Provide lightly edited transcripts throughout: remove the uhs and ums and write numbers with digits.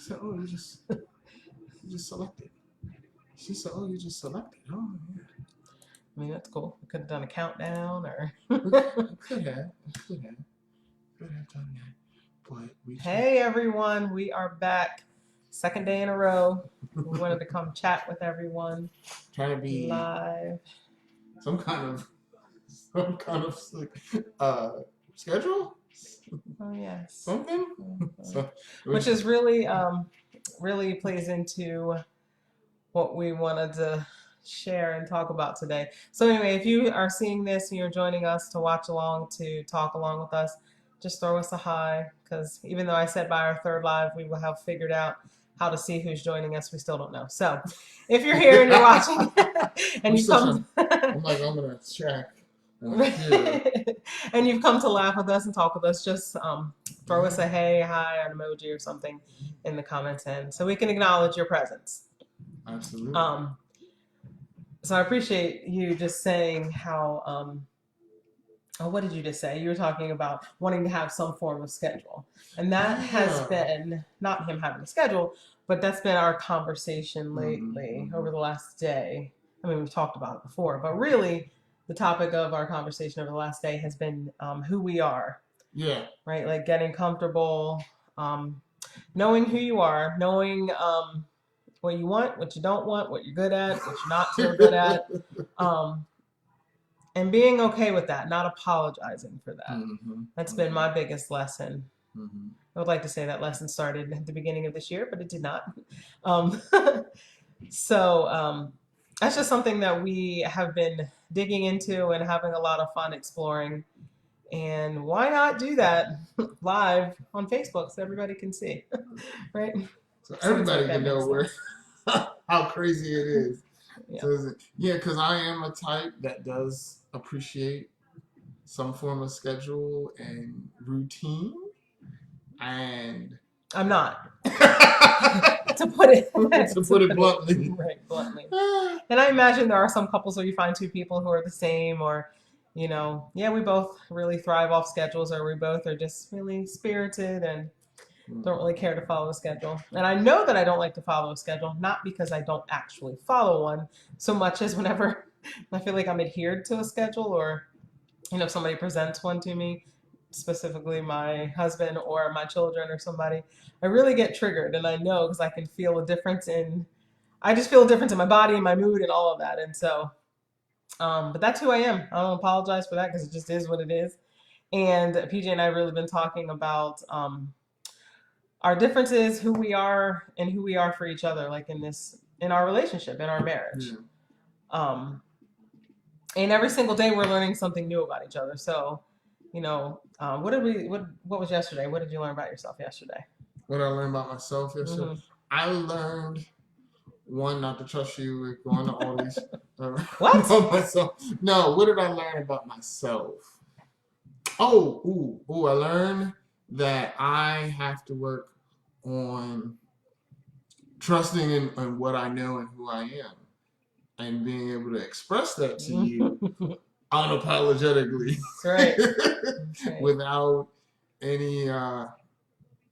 said, "Oh, you just selected." She said, "Oh, you just selected." Oh, yeah. I mean, that's cool. We could have done a countdown, or We could have, could have done that, but we. Hey everyone, we are back. Second day in a row. We wanted to come chat with everyone. Trying to be live. Some kind of schedule. Oh yes. Something. So, which is really really plays into what we wanted to share and talk about today. So anyway, if you are seeing this and you're joining us to watch along, to talk along with us, just throw us a hi, because even though I said by our third live we will have figured out how to see who's joining us, we still don't know. So if you're here and you're watching and you come I'm gonna check. and you've come to laugh with us and talk with us, just throw us a hey, hi, an emoji or something in the comments, and so we can acknowledge your presence. Absolutely. So I appreciate you just saying how what did you just say? You were talking about wanting to have some form of schedule. And that has been, not him having a schedule, but that's been our conversation lately over the last day. I mean, we've talked about it before, but really the topic of our conversation over the last day has been who we are. Yeah. Right? Like getting comfortable, knowing who you are, knowing what you want, what you don't want, what you're good at, what you're not so good at. And being okay with that, not apologizing for that. That's been my biggest lesson. I would like to say that lesson started at the beginning of this year, but it did not. So that's just something that we have been digging into and having a lot of fun exploring. And why not do that live on Facebook so everybody can see, right? So everybody can know how crazy it is. Yeah. So because I am a type that does appreciate some form of schedule and routine, and I'm not. to put it bluntly. Right, bluntly. And I imagine there are some couples where you find two people who are the same, or we both really thrive off schedules, or we both are just really spirited and don't really care to follow a schedule. And I know that I don't like to follow a schedule, not because I don't actually follow one so much as whenever I feel like I'm adhered to a schedule, or, if somebody presents one to me, specifically my husband or my children or somebody, I really get triggered. And I know because I can feel a difference I just feel a difference in my body and my mood and all of that. And so, but that's who I am. I don't apologize for that because it just is what it is. And PJ and I have really been talking about our differences, who we are and who we are for each other, like in our relationship, in our marriage. And every single day we're learning something new about each other. So, what was yesterday? What did you learn about yourself yesterday? What I learned about myself yesterday? I learned, one, not to trust you with going to all these. What? Myself. No, what did I learn about myself? I learned that I have to work on trusting in what I know and who I am, and being able to express that to you unapologetically. That's right. Without any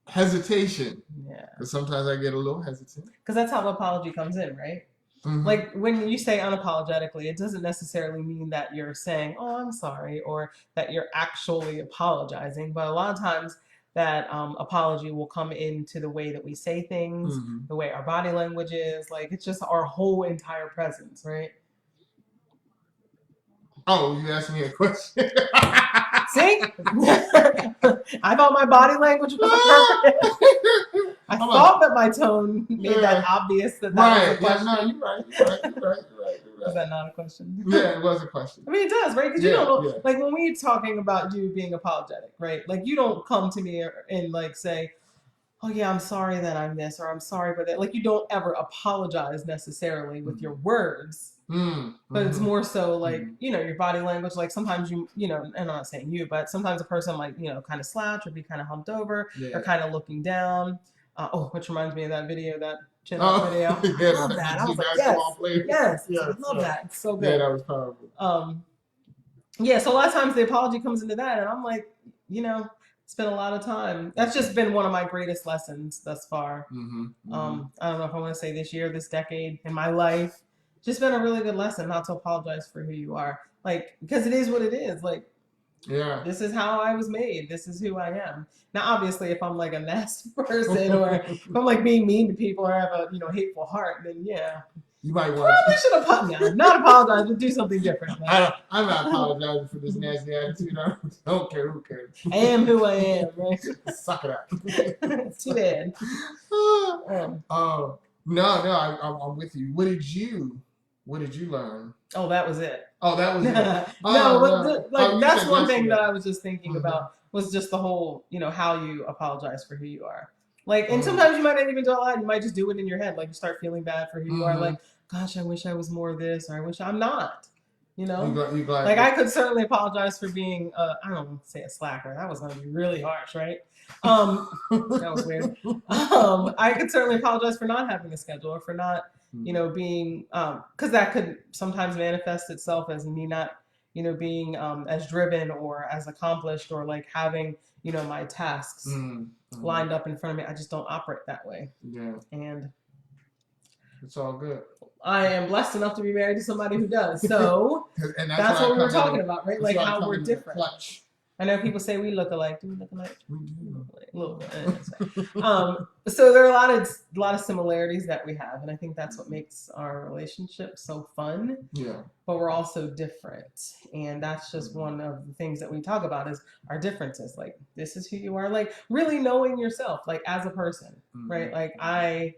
hesitation. Yeah. Because sometimes I get a little hesitant. Because that's how the apology comes in, right? Like when you say unapologetically, it doesn't necessarily mean that you're saying, "Oh, I'm sorry," or that you're actually apologizing. But a lot of times that apology will come into the way that we say things, the way our body language is. Like it's just our whole entire presence, right? Oh, you asked me a question. See? I thought my body language was perfect. I thought that my tone made that obvious that was a question. Yeah, no, you're right. Is that not a question? Yeah, it was a question. I mean, it does, right? Because you don't know, like when we're talking about you being apologetic, right? Like you don't come to me and like say, "Oh yeah, I'm sorry that I'm this," or "I'm sorry for that." Like you don't ever apologize necessarily with your words. But it's more so like, your body language. Like sometimes and I'm not saying you, but sometimes a person might, kind of slouch or be kind of humped over or kind of looking down. Which reminds me of that video, that chin up video. I love that. I was like, yes, I love that. It's so good. Yeah, that was powerful. So a lot of times the apology comes into that, and I'm like, spend a lot of time. That's just been one of my greatest lessons thus far. I don't know if I want to say this year, this decade in my life. Just been a really good lesson not to apologize for who you are. Like, because it is what it is. Like, Yeah. this is how I was made. This is who I am. Now, obviously, if I'm like a nasty person or if I'm like being mean to people or have a hateful heart, then yeah, you might want. Probably should have not apologize, but do something different. I'm not apologizing for this nasty attitude. I don't care. Who cares? I am who I am. Right? Suck it up. Too bad. No, I'm with you. What did you learn? Oh, that was it. Oh, that was it. That's one thing that I was just thinking about was just the whole, how you apologize for who you are. Like, and sometimes you might not even do it loud. You might just do it in your head. Like, you start feeling bad for who you are. Like, gosh, I wish I was more this, or I wish I'm not. You like I could certainly apologize for being, I don't want to say a slacker. That was going to be really harsh, right? That was weird. I could certainly apologize for not having a schedule or for not, being, because that could sometimes manifest itself as me not, being as driven or as accomplished or like having, my tasks lined up in front of me. I just don't operate that way. Yeah. And it's all good. I am blessed enough to be married to somebody who does. So and that's what we were talking about, right? Like how we're different. I know people say we look alike. Do we look alike? We do. A little bit. So there are a lot of similarities that we have, and I think that's what makes our relationship so fun. Yeah. But we're also different, and that's just one of the things that we talk about is our differences. Like, this is who you are. Like, really knowing yourself, like as a person, right? Like I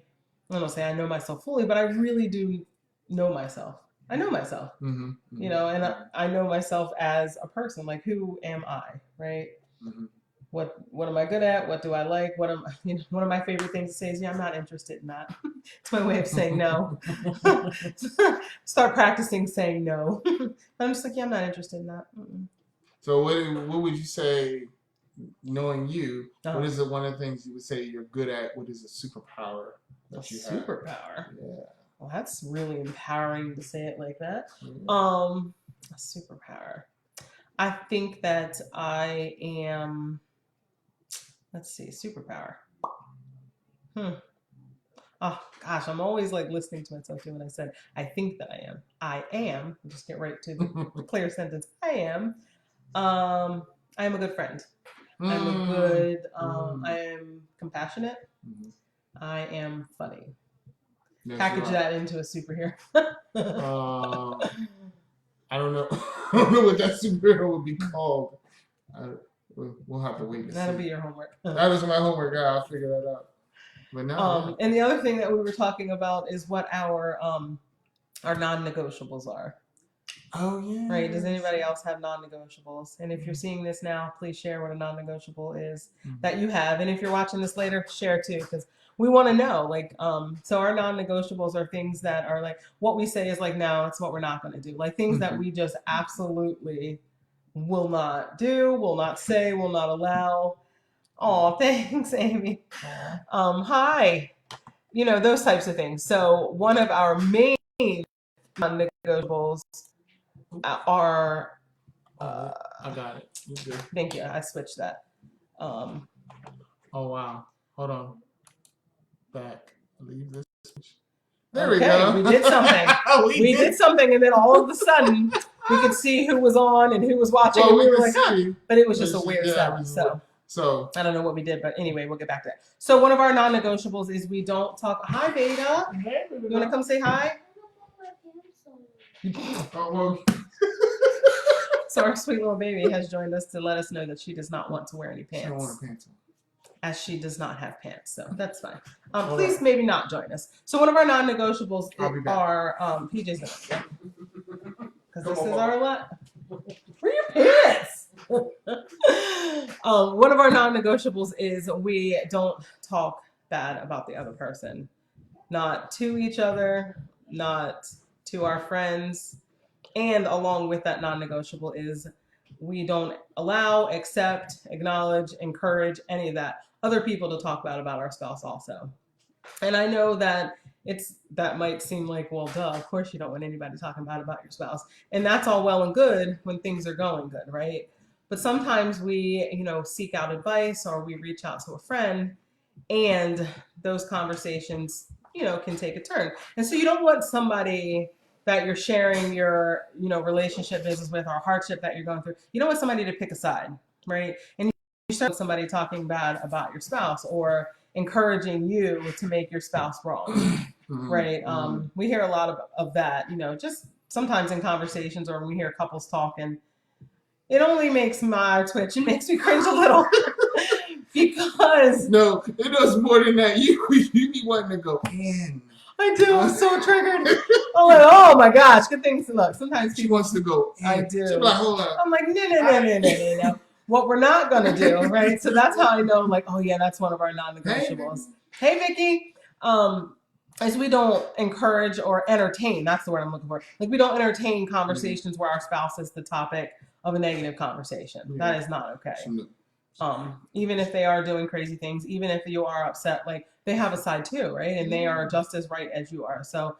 don't say I know myself fully, but I really do know myself. I know myself, and I know myself as a person. Like, who am I, right? What am I good at? What do I like? One of my favorite things to say is, I'm not interested in that. It's my way of saying no. Start practicing saying no. I'm just like, I'm not interested in that. So what would you say, knowing you, what is one of the things you would say you're good at? What is a superpower that you have? Superpower? Yeah. Well, that's really empowering to say it like that. A superpower. I think that I am, let's see, superpower. Oh, gosh, I'm always like listening to myself too when I said, I think that I am. I am, I'll just get right to the clear sentence. I am a good friend. I'm a good, I am compassionate. I am funny. Yes, package that into a superhero. I don't know. I don't know what that superhero would be called. We'll have to wait. That'll be your homework. That was my homework. Yeah, I'll figure that out. But now, and the other thing that we were talking about is what our non-negotiables are. Oh yeah. Right. Does anybody else have non-negotiables? And if you're seeing this now, please share what a non-negotiable is that you have. And if you're watching this later, share too, because we want to know. Like, so our non-negotiables are things that are like what we say is like, no, it's what we're not going to do. Like things that we just absolutely will not do, will not say, will not allow. Oh, thanks, Amy. Hi. Those types of things. So one of our main non-negotiables are I got it. Thank you. I switched that. Oh wow. Hold on. Back. Leave this. There we go. We did something. we did something, and then all of a sudden we could see who was on and who was watching. Well, and we were like, but it was just a weird setup. So I don't know what we did, but anyway, we'll get back to that. So one of our non-negotiables is we don't talk. Hi, Beta. Hey, you want to come say hi? So our sweet little baby has joined us to let us know that she does not want to wear any pants. She don't want pants on. As she does not have pants, so that's fine. Please maybe not join us. So one of our non-negotiables are PJs. Because this is our lot. Where are your pants? One of our non-negotiables is we don't talk bad about the other person. Not to each other, not to our friends. And along with that non-negotiable is we don't allow, accept, acknowledge, encourage any of that other people to talk bad about our spouse also. And I know that that might seem like, well, duh, of course you don't want anybody talking bad about your spouse. And that's all well and good when things are going good, right? But sometimes we, seek out advice or we reach out to a friend, and those conversations, can take a turn. And so you don't want somebody that you're sharing your, relationship business with, or hardship that you're going through. You don't want somebody to pick a side, right? And you start with somebody talking bad about your spouse or encouraging you to make your spouse wrong, right? We hear a lot of that, just sometimes in conversations, or when we hear couples talk, and it only makes my twitch. It makes me cringe a little. Because no, it does more than that. You be wanting to go in. I do. I'm so triggered. I'm like, oh my gosh, good things to look. Sometimes she wants to go in. I do. She's like, hold up. I'm like, no. What we're not gonna do, right? So that's how I know, like, oh yeah, that's one of our non-negotiables. Hey, Vicky. Is we don't encourage or entertain. That's the word I'm looking for. Like, we don't entertain conversations where our spouse is the topic of a negative conversation. Yeah. That is not okay. Even if they are doing crazy things, even if you are upset, like, they have a side too, right? And they are just as right as you are. So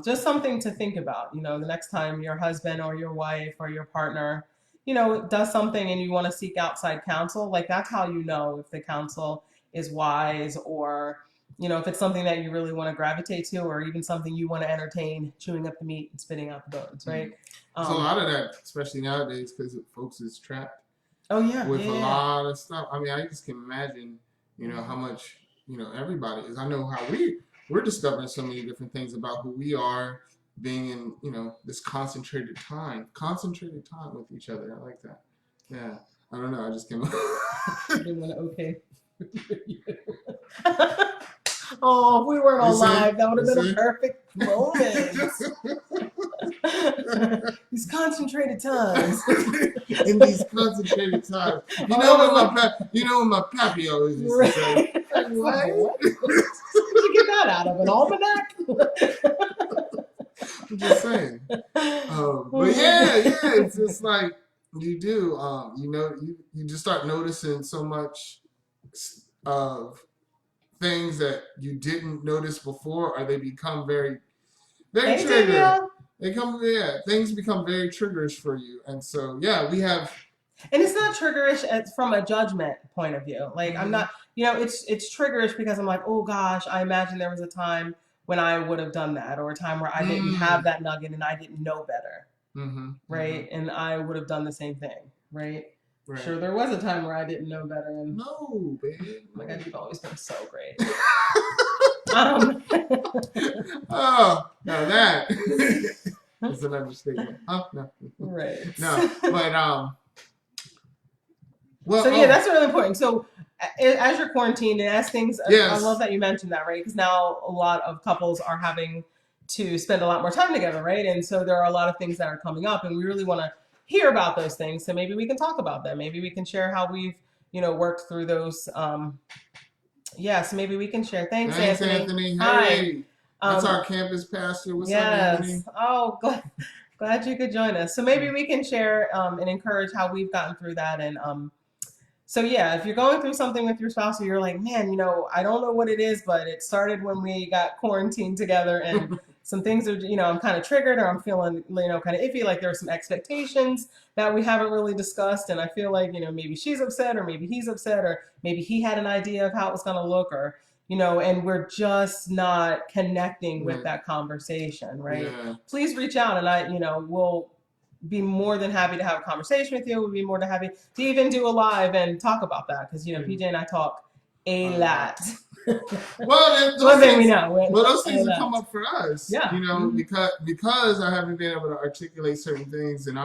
just something to think about, the next time your husband or your wife or your partner, does something and you want to seek outside counsel, like, that's how you know if the counsel is wise, or, if it's something that you really want to gravitate to, or even something you want to entertain, chewing up the meat and spitting out the bones, right? So a lot of that, especially nowadays, because folks is trapped. Oh yeah, with a lot of stuff. I mean, I just can imagine, how much, everybody is. I know how we're discovering so many different things about who we are, being in, this concentrated time with each other. I like that. Yeah. I don't know. I just came up. I didn't want to okay. Oh, if we weren't on live, that would have been a perfect moment. These concentrated times. In these concentrated times. You know what my pappy always used to say. What? Did you get that out of an almanac? I'm just saying. But yeah, it's just like you do. You just start noticing so much of things that you didn't notice before, or they become very, very trigger. Things become very triggers for you, and so we have. And it's not triggerish from a judgment point of view. Like, I'm not, it's triggerish because I'm like, oh gosh, I imagine there was a time when I would have done that, or a time where I didn't have that nugget and I didn't know better, right? And I would have done the same thing, right? Right. Sure, there was a time where I didn't know better. And no, baby. Oh my God, you've always been so great. Oh, now that is an understatement. Oh, no. Right. No, but well. So yeah, that's really important. So as you're quarantined and as things, I love that you mentioned that, right? Because now a lot of couples are having to spend a lot more time together, right? And so there are a lot of things that are coming up, and we really want to hear about those things. So maybe we can talk about them. Maybe we can share how we've, worked through those. So maybe we can share. Thanks, Anthony. Hi. Hey, that's our campus pastor. What's up, Anthony? Oh, glad you could join us. So maybe we can share and encourage how we've gotten through that. And so yeah, if you're going through something with your spouse, or you're like, man, I don't know what it is, but it started when we got quarantined together, and some things are, I'm kind of triggered, or I'm feeling, kind of iffy, like there are some expectations that we haven't really discussed, and I feel like, maybe she's upset, or maybe he's upset, or maybe he had an idea of how it was going to look, or, and we're just not connecting with that conversation, right? Yeah. Please reach out, and we'll be more than happy to have a conversation with you. We'll be more than happy to even do a live and talk about that, because, PJ and I talk a lot. Well, those things have come up for us. Yeah. Because I haven't been able to articulate certain things, and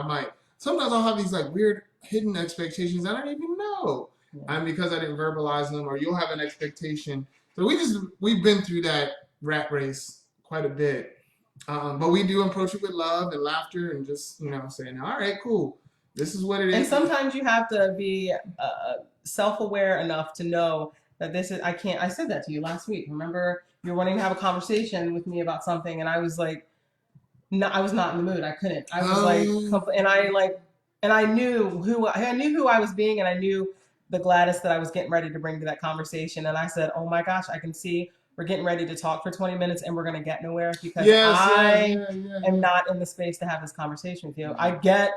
sometimes I'll have these like weird hidden expectations that I don't even know. Yeah. And because I didn't verbalize them, or you'll have an expectation. So we've been through that rat race quite a bit. But we do approach it with love and laughter, and just, saying, all right, cool. This is what it is. And sometimes you have to be self-aware enough to know that I said that to you last week. Remember, you were wanting to have a conversation with me about something, and I was like, no, I was not in the mood. I couldn't. I was and I knew who I was being, and I knew the Gladys that I was getting ready to bring to that conversation. And I said, oh my gosh, I can see we're getting ready to talk for 20 minutes and we're going to get nowhere, because I am not in the space to have this conversation with you. I get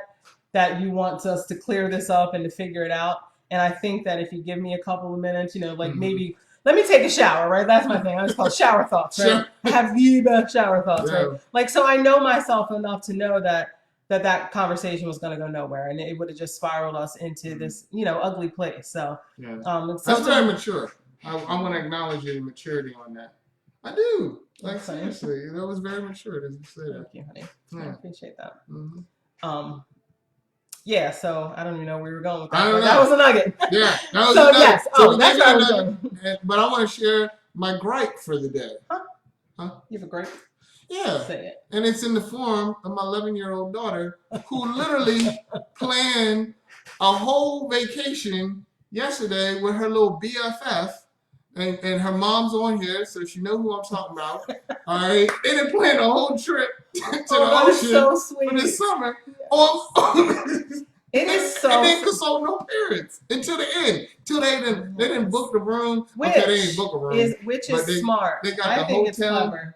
that you want us to clear this up and to figure it out. And I think that if you give me a couple of minutes, like maybe let me take a shower, right? That's my thing. I just call it shower thoughts, right? Sure. Have the best shower thoughts, Yeah. right? Like, so I know myself enough to know that conversation was going to go nowhere, and it would have just spiraled us into this, ugly place. So, Yeah. it's That's very mature. I want to acknowledge your maturity on that. I do. Like, Okay. seriously, that was very mature as you say that. Thank you, honey. Yeah. I appreciate that. Mm-hmm. Yeah, so I don't even know where we were going with that. I don't know. That was a nugget. Yeah, that was So, a nugget. yes. So That's where I was going. But I want to share my gripe for the day. Huh? You have a gripe? Yeah. Say it. And it's in the form of my 11-year-old daughter, who literally planned a whole vacation yesterday with her little BFF. And her mom's on here, so she knows who I'm talking about. All right. And then planned a whole trip to the ocean so sweet. for this summer. It is so and then consult no parents until the end. Till they didn't book the room. Which okay, they didn't book a room. Which is smart. They got I the think hotel. it's clever.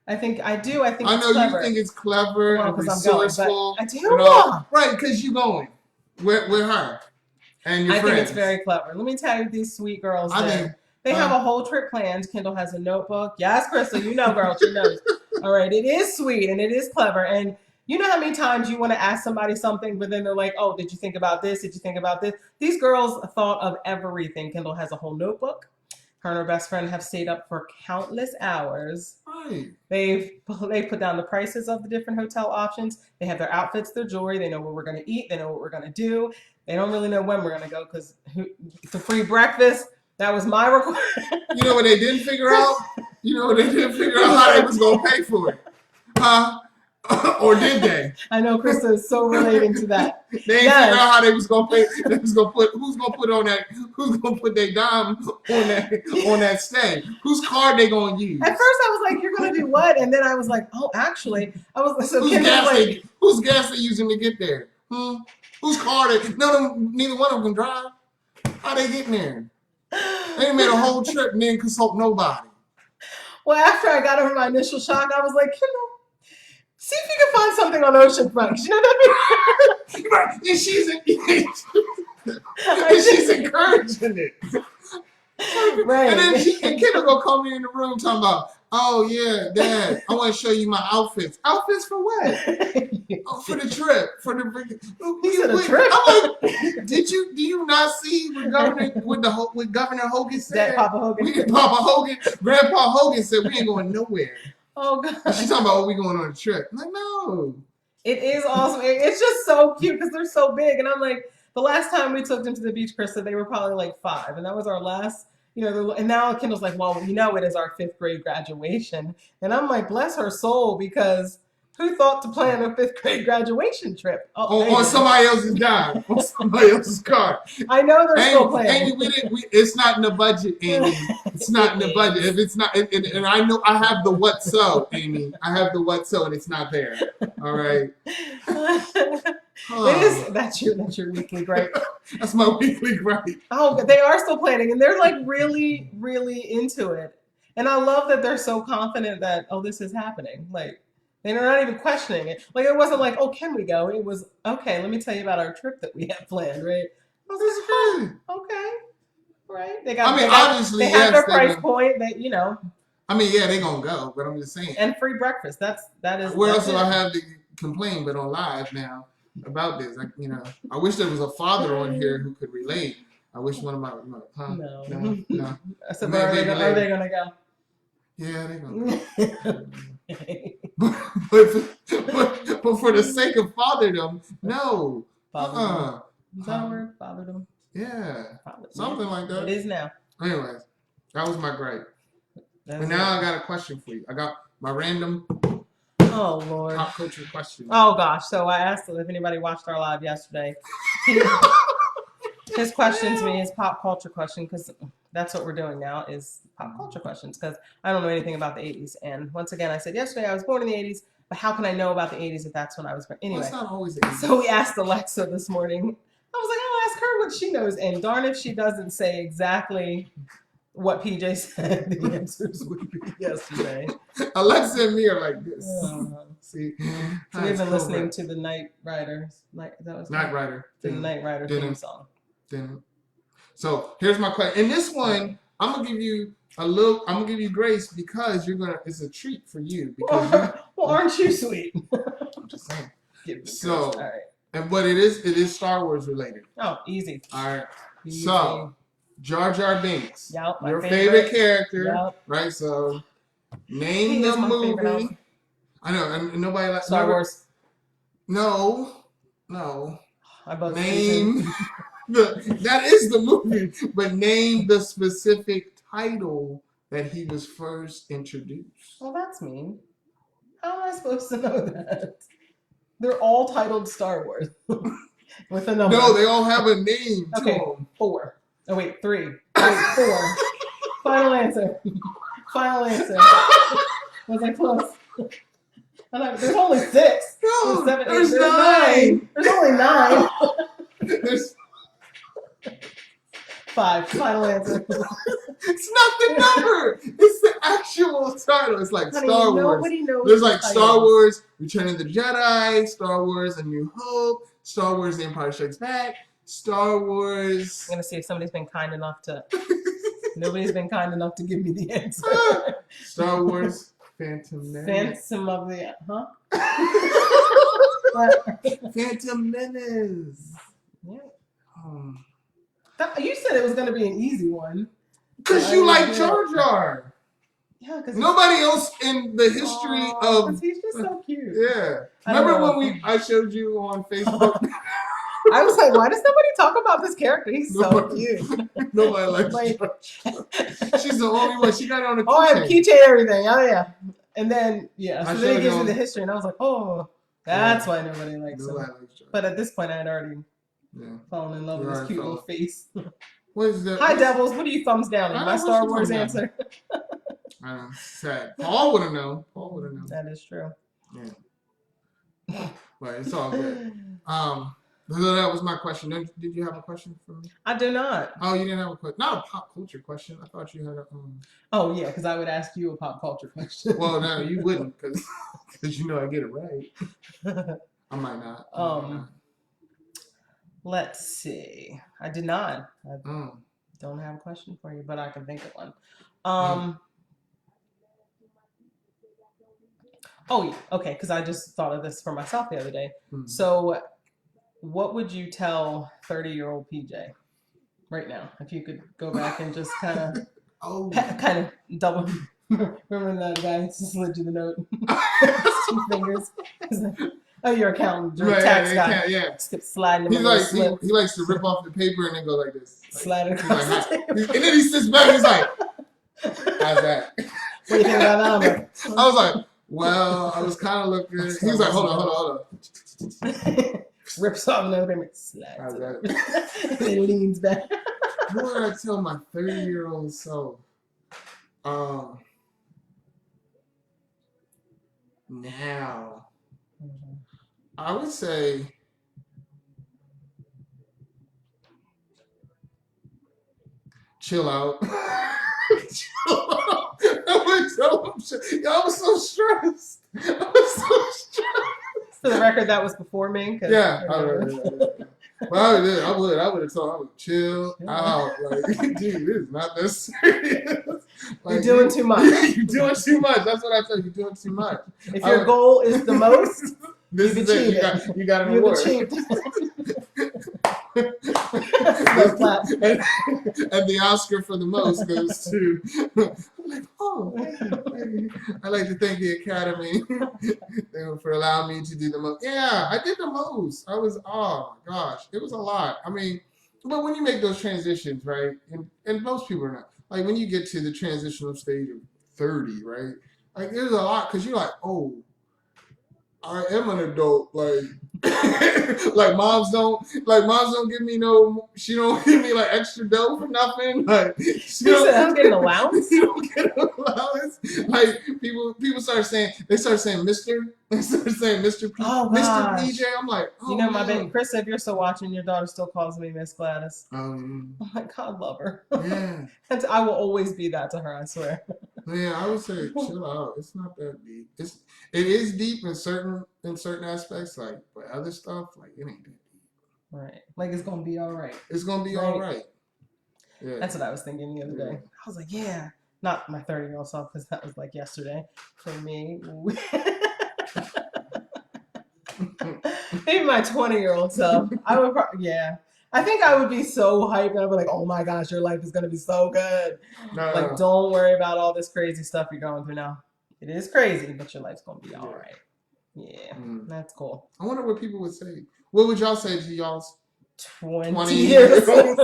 I think I it's know clever. you think it's clever and resourceful. I do. Right, because you going with her and your friends. I think it's very clever. Let me tell you, these sweet girls they have a whole trip planned. Kendall has a notebook. Yes, Crystal, girl, she knows. All right, it is sweet and it is clever. And you know how many times you want to ask somebody something, but then they're like, oh, did you think about this? Did you think about this? These girls thought of everything. Kendall has a whole notebook. Her and her best friend have stayed up for countless hours. Right. They've put down the prices of the different hotel options. They have their outfits, their jewelry. They know what we're going to eat. They know what we're going to do. They don't really know when we're going to go because the free breakfast, that was my request. You know what they didn't figure out? How they was going to pay for it. Huh? Or did they? I know Krista is so relating to that. They didn't figure out how they was gonna pay. They was gonna put who's gonna put their dime on that stay. Whose card they gonna use? At first I was like, you're gonna do what? And then I was like, oh, actually, I was so whose gas they using to get there? Whose car neither one of them can drive. How they getting there? They made a whole trip and didn't consult nobody. Well, after I got over my initial shock, I was like, see if you can find something on oceanfront. You know what I mean? Right. And she's encouraging it. Right. And then Kendall gonna come in the room talking about, oh yeah, Dad, I want to show you my outfits. Outfits for what? Oh, for the trip. For the trip. I'm like, do you not see what Governor Hogan said? That Papa Hogan. Grandpa Hogan said we ain't going nowhere. Oh God. She's talking about we going on a trip. I'm like, no. It is awesome. It's just so cute because they're so big. And I'm like, the last time we took them to the beach, Krista, they were probably like 5. And that was our last, and now Kendall's like, well, it is our 5th grade graduation. And I'm like, bless her soul, because who thought to plan a 5th grade graduation trip? On somebody else's dime, on somebody else's card. I know they're still planning. Amy, it's not in the budget, Amy. It's not in the budget. If it's not, and I know I have the what so, Amy. I have the what so, and it's not there. All right. That's your weekly gripe. That's my weekly gripe. Oh, they are still planning, and they're like really, really into it. And I love that they're so confident that, this is happening. Like, they're not even questioning it. Like, it wasn't like, can we go? It was, okay, let me tell you about our trip that we have planned, right? I was like, okay, right? They have their price point. I mean, yeah, they're gonna go, but I'm just saying. And free breakfast. That is. Where else do I have to complain but on live now about this? I wish there was a father on here who could relate. I wish one of my no. So where are they gonna go? Yeah, they're gonna go. but for the sake of fatherdom, no. Is that a word? Fatherdom? Yeah. Something like that. It is now. Anyways, that was my gripe. But now I got a question for you. I got my random Lord. pop culture question. Oh gosh. So I asked him if anybody watched our live yesterday. His question to me is pop culture question, because that's what we're doing now, is pop culture questions, because I don't know anything about the 80s. And once again, I said yesterday I was born in the 80s, but how can I know about the 80s if that's when I was born? Anyway, it's not always the 80s. So we asked Alexa this morning. I was like, I'll ask her what she knows. And darn if she doesn't say exactly what PJ said the answers would be yesterday. Alexa and me are like this. See, So we've been listening to the Knight Riders. Knight Rider. The Knight Rider theme song. So here's my question. In this one, I'm gonna give you grace because it's a treat for you because well, aren't you sweet? I'm just saying. Give me grace. So, all right. and what it is Star Wars related. Oh, easy. All right. Easy. So, Jar Jar Binks. Yep, your favorite character. Yep. Right? So, name the movie. I know, and nobody likes Star Wars. No. I both name that is the movie, but name the specific title that he was first introduced. Well, that's mean. How am I supposed to know that? They're all titled Star Wars with a number. No, they all have a name. Okay, 4. Oh wait, 3. Wait, 4. Final answer. Was I close? There's only 6. No, there's 7, there's 9. There's only 9. There's 5. Final answer. It's not the number. It's the actual title. It's like Star Wars. Nobody knows. There's like Star Wars, Return of the Jedi, Star Wars, A New Hope, Star Wars, The Empire Strikes Back, Star Wars. I'm gonna see if somebody's been kind enough to. Nobody's been kind enough to give me the answer. Star Wars, Phantom Menace. Phantom of the Phantom Menace. Yeah. Oh. You said it was going to be an easy one. Because you like Jar Jar. Yeah, because nobody else in the history of. He's just so cute. Yeah. Remember when I showed you on Facebook? I was like, why does nobody talk about this character? He's so cute. Nobody likes Jar Jar. She's the only one. She got it on a keychain. Oh, I have keychain everything. Oh, yeah. And then, so then he gives me the history, and I was like, oh, that's why nobody likes him. But at this point, I had already fallen in love with his cute little face. What is that? Hi, Devils. What are you thumbs down in? My Star Wars answer. I know. Sad. Paul would have known. That is true. Yeah. But it's all good. So that was my question. Did you have a question for me? I do not. Oh, you didn't have a question? Not a pop culture question. I thought you had a. Oh, yeah, because I would ask you a pop culture question. Well, no, you wouldn't because you know I get it right. I might not. Let's see. I did not. I don't have a question for you, but I can think of one. Oh, yeah. Okay, because I just thought of this for myself the other day. So, what would you tell 30-year-old PJ right now if you could go back and just kind of double? Remember that guy who slid you the note? 2 fingers. Oh, your accountant, your tax guy. Yeah. Sliding him. He likes to rip off the paper and then go like this. Slide it across the table. And then he sits back and he's like, how's that? What do you think about that? I was like, well, I was kind of looking. He was like, hold on. Rips off another paper. Slides it. And then leans back. What would I tell my 30-year-old self? Now, I would say chill out. I would tell him, I was so stressed. For the record, that was before me. Yeah. Well, I would have told him, I would chill out. Like, dude, this is not that serious. Like, you're doing too much. You're doing too much. That's what I said. You're doing too much. If your goal is the most, this is it. You got an award. You've achieved. And the Oscar for the most goes to. I'd like to thank the Academy for allowing me to do the most. Yeah, I did the most. Oh my gosh, it was a lot. I mean, but when you make those transitions, right, and most people are not, like when you get to the transitional stage of 30, right, like there's a lot because you're like, oh, I am an adult, like like moms don't give me she don't give me like extra dough for nothing. Like you said I'm getting allowance? You don't get an allowance. Like people start saying Mr. They start saying Mr. P, oh, Mr. PJ. I'm like, oh, my baby Chris, if you're still watching, your daughter still calls me Miss Gladys. Oh my God, love her. Yeah. I will always be that to her, I swear. Yeah, I would say chill out. It's not that deep. It is deep in certain aspects, like, but other stuff, like, it ain't that deep. Right. Like it's gonna be all right. It's gonna be all right. Yeah. That's what I was thinking the other day. I was like, yeah. Not my 30-year-old self, because that was like yesterday for me. Maybe my 20-year-old self. I would yeah. I think I would be so hyped and I'd be like, oh my gosh, your life is gonna be so good. No. Like, don't worry about all this crazy stuff you're going through now. It is crazy, but your life's gonna be all right. Yeah, that's cool. I wonder what people would say. What would y'all say to y'all's 20 years old?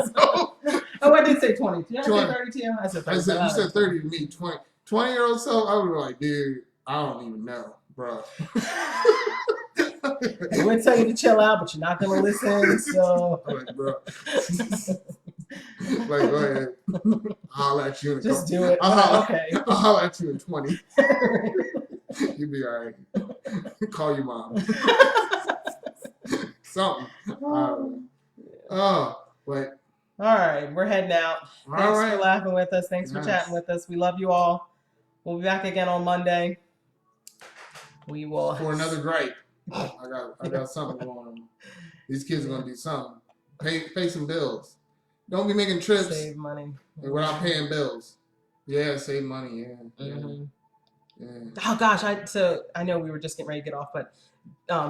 Oh, I did say 20. Did I say 30 to you? I said 30. You said 30 to me. 20-year-old self, I would be like, dude, I don't even know, bro. I would tell you to chill out, but you're not gonna listen. So, like, bro, like, go ahead. I'll at you in just do it. Okay. I'll holler at you in 20. You'll be all right. Call your mom. Something. But. All right, we're heading out. Thanks for laughing with us. Thanks for chatting with us. We love you all. We'll be back again on Monday. We will for another gripe. I got something going on. These kids are gonna do something. Pay some bills. Don't be making trips. Save money. And without paying bills. Yeah, save money. Yeah. Mm-hmm. Yeah. Oh gosh, I know we were just getting ready to get off, but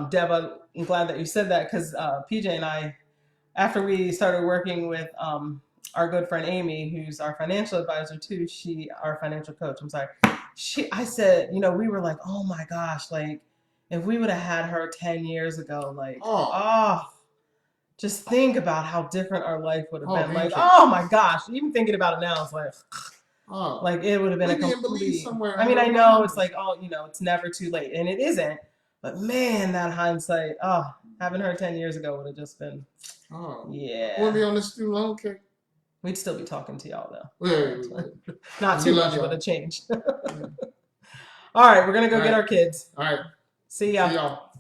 Deb, I'm glad that you said that, because PJ and I, after we started working with our good friend Amy, who's our financial advisor too, our financial coach, I'm sorry. I said, we were like, oh my gosh, like if we would have had her 10 years ago, like, just think about how different our life would have been. Like, oh my gosh, even thinking about it now, it's like, like it would have been a complete. I mean, I know it's like, it's never too late, and it isn't. But man, that hindsight, having her 10 years ago would have just been, yeah. We'll be on the student loan kick. We'd still be talking to y'all though. Yeah. Not too much would have changed. All right, we're gonna go get our kids. All right. See ya. See y'all.